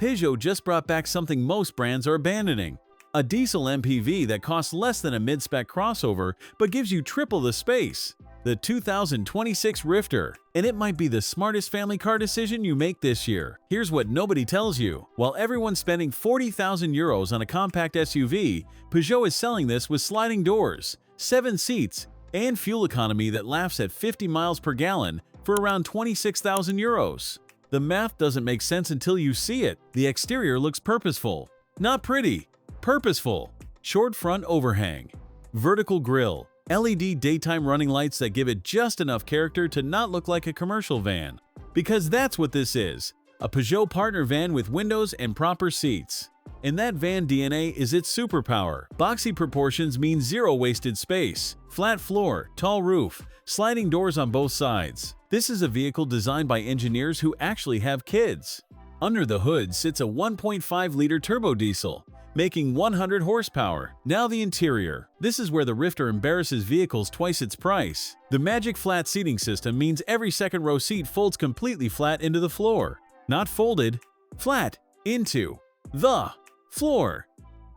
Peugeot just brought back something most brands are abandoning. A diesel MPV that costs less than a mid-spec crossover but gives you triple the space. The 2026 Rifter. And it might be the smartest family car decision you make this year. Here's what nobody tells you. While everyone's spending 40,000 euros on a compact SUV, Peugeot is selling this with sliding doors, 7 seats, and fuel economy that laughs at 50 miles per gallon for around 26,000 euros. The math doesn't make sense until you see it. The exterior looks purposeful. Not pretty. Purposeful. Short front overhang. Vertical grille. LED daytime running lights that give it just enough character to not look like a commercial van. Because that's what this is. A Peugeot partner van with windows and proper seats. And that van DNA is its superpower. Boxy proportions mean zero wasted space. Flat floor, tall roof, sliding doors on both sides. This is a vehicle designed by engineers who actually have kids. Under the hood sits a 1.5-liter turbo diesel, making 100 horsepower. Now the interior. This is where the Rifter embarrasses vehicles twice its price. The magic flat seating system means every second row seat folds completely flat into the floor. Not folded, flat into the floor.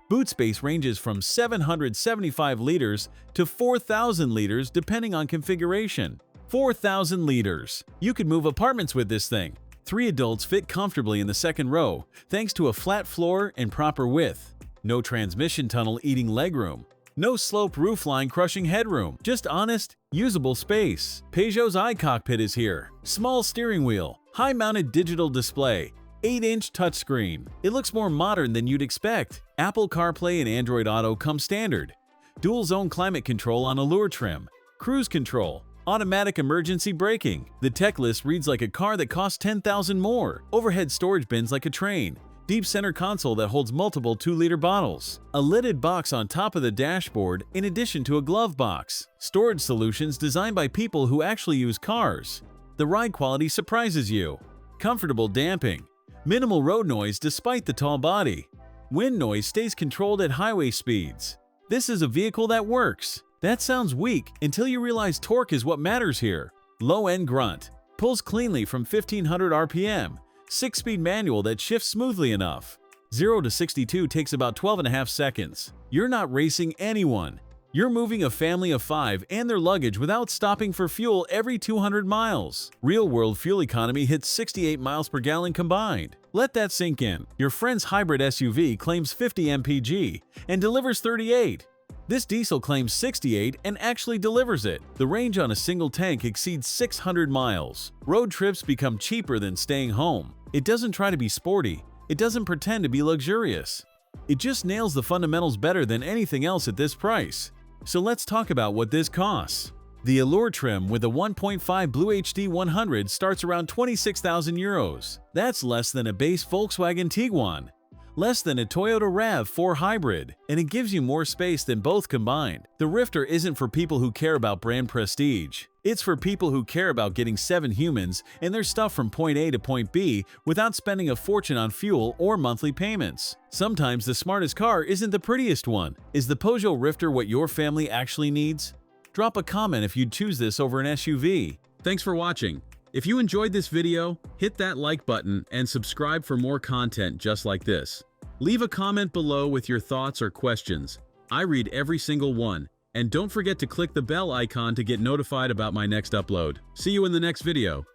Boot space ranges from 775 liters to 4,000 liters depending on configuration. 4,000 liters. You could move apartments with this thing. 3 adults fit comfortably in the second row thanks to a flat floor and proper width. No transmission tunnel eating legroom. No sloped roofline crushing headroom. Just honest, usable space. Peugeot's iCockpit is here. Small steering wheel. High-mounted digital display. 8-inch touchscreen. It looks more modern than you'd expect. Apple CarPlay and Android Auto come standard. Dual-zone climate control on Allure trim. Cruise control. Automatic emergency braking. The tech list reads like a car that costs $10,000 more. Overhead storage bins like a train. Deep center console that holds multiple 2-liter bottles. A lidded box on top of the dashboard in addition to a glove box. Storage solutions designed by people who actually use cars. The ride quality surprises you. Comfortable damping. Minimal road noise despite the tall body. Wind noise stays controlled at highway speeds. This is a vehicle that works. That sounds weak until you realize torque is what matters here. Low-end grunt. Pulls cleanly from 1500 RPM. 6-speed manual that shifts smoothly enough. 0 to 62 takes about 12.5 seconds. You're not racing anyone. You're moving a family of 5 and their luggage without stopping for fuel every 200 miles. Real-world fuel economy hits 68 miles per gallon combined. Let that sink in. Your friend's hybrid SUV claims 50 MPG and delivers 38. This diesel claims 68 and actually delivers it. The range on a single tank exceeds 600 miles. Road trips become cheaper than staying home. It doesn't try to be sporty. It doesn't pretend to be luxurious. It just nails the fundamentals better than anything else at this price. So let's talk about what this costs. The Allure trim with a 1.5 BlueHDi 100 starts around 26,000 euros. That's less than a base Volkswagen Tiguan. Less than a Toyota RAV4 hybrid, and it gives you more space than both combined. The Rifter isn't for people who care about brand prestige. It's for people who care about getting 7 humans and their stuff from point A to point B without spending a fortune on fuel or monthly payments. Sometimes the smartest car isn't the prettiest one. Is the Peugeot Rifter what your family actually needs? Drop a comment if you'd choose this over an SUV. Thanks for watching. If you enjoyed this video, hit that like button and subscribe for more content just like this. Leave a comment below with your thoughts or questions. I read every single one. And don't forget to click the bell icon to get notified about my next upload. See you in the next video.